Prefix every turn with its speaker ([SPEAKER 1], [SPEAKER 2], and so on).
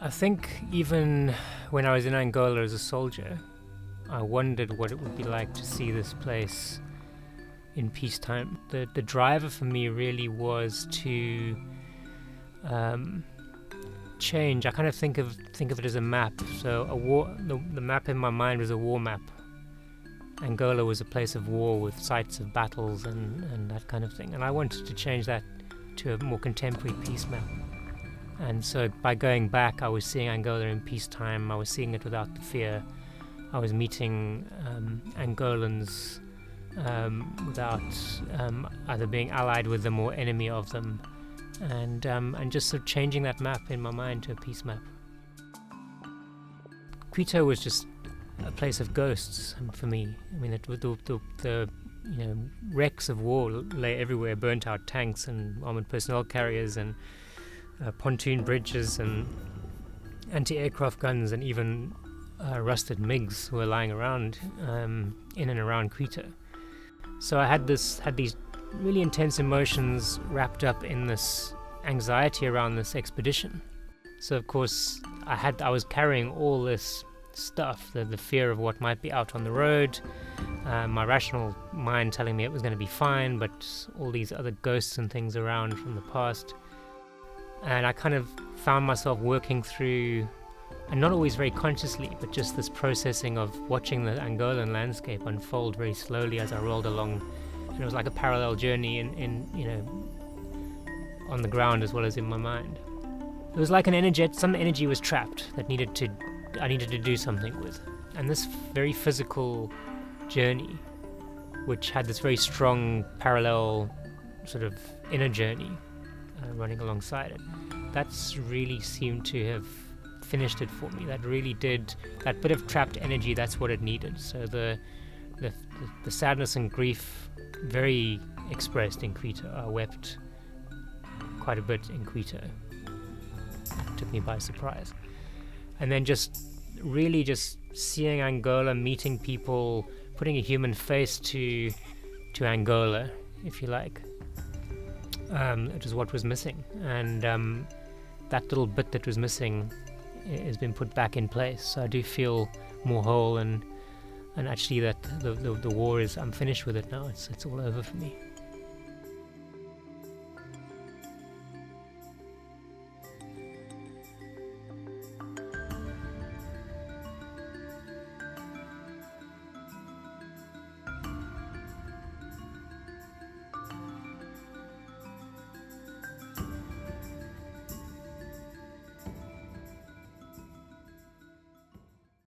[SPEAKER 1] I think even when I was in Angola as a soldier, I wondered what it would be like to see this place in peacetime. The driver for me really was to change. I kind of think of it as a map. So a war, the map in my mind was a war map. Angola was a place of war with sites of battles and that kind of thing. And I wanted to change that to a more contemporary peace map. And so by going back, I was seeing Angola in peacetime. I was seeing it without the fear. I was meeting Angolans without either being allied with them or enemy of them, and just sort of changing that map in my mind to a peace map. Quito was just a place of ghosts for me. I mean, the wrecks of war lay everywhere, burnt out tanks and armored personnel carriers and pontoon bridges and anti-aircraft guns and even rusted MiGs were lying around in and around Quito. So I had these really intense emotions wrapped up in this anxiety around this expedition. So of course I was carrying all this stuff, the fear of what might be out on the road, my rational mind telling me it was going to be fine, but all these other ghosts and things around from the past. And I kind of found myself working through, and not always very consciously, but just this processing of watching the Angolan landscape unfold very slowly as I rolled along. And it was like a parallel journey in on the ground as well as in my mind. It was like some energy was trapped that I needed to do something with. And this very physical journey, which had this very strong parallel sort of inner journey running alongside it, that's really seemed to have finished it for me. That really did, that bit of trapped energy, that's what it needed. So the sadness and grief, very expressed in Quito. I wept quite a bit in Quito. It took me by surprise. And then just seeing Angola, meeting people, putting a human face to Angola, if you like. It was what was missing, and that little bit that was missing has been put back in place. So I do feel more whole, and actually that the war is, I'm finished with it now. It's all over for me.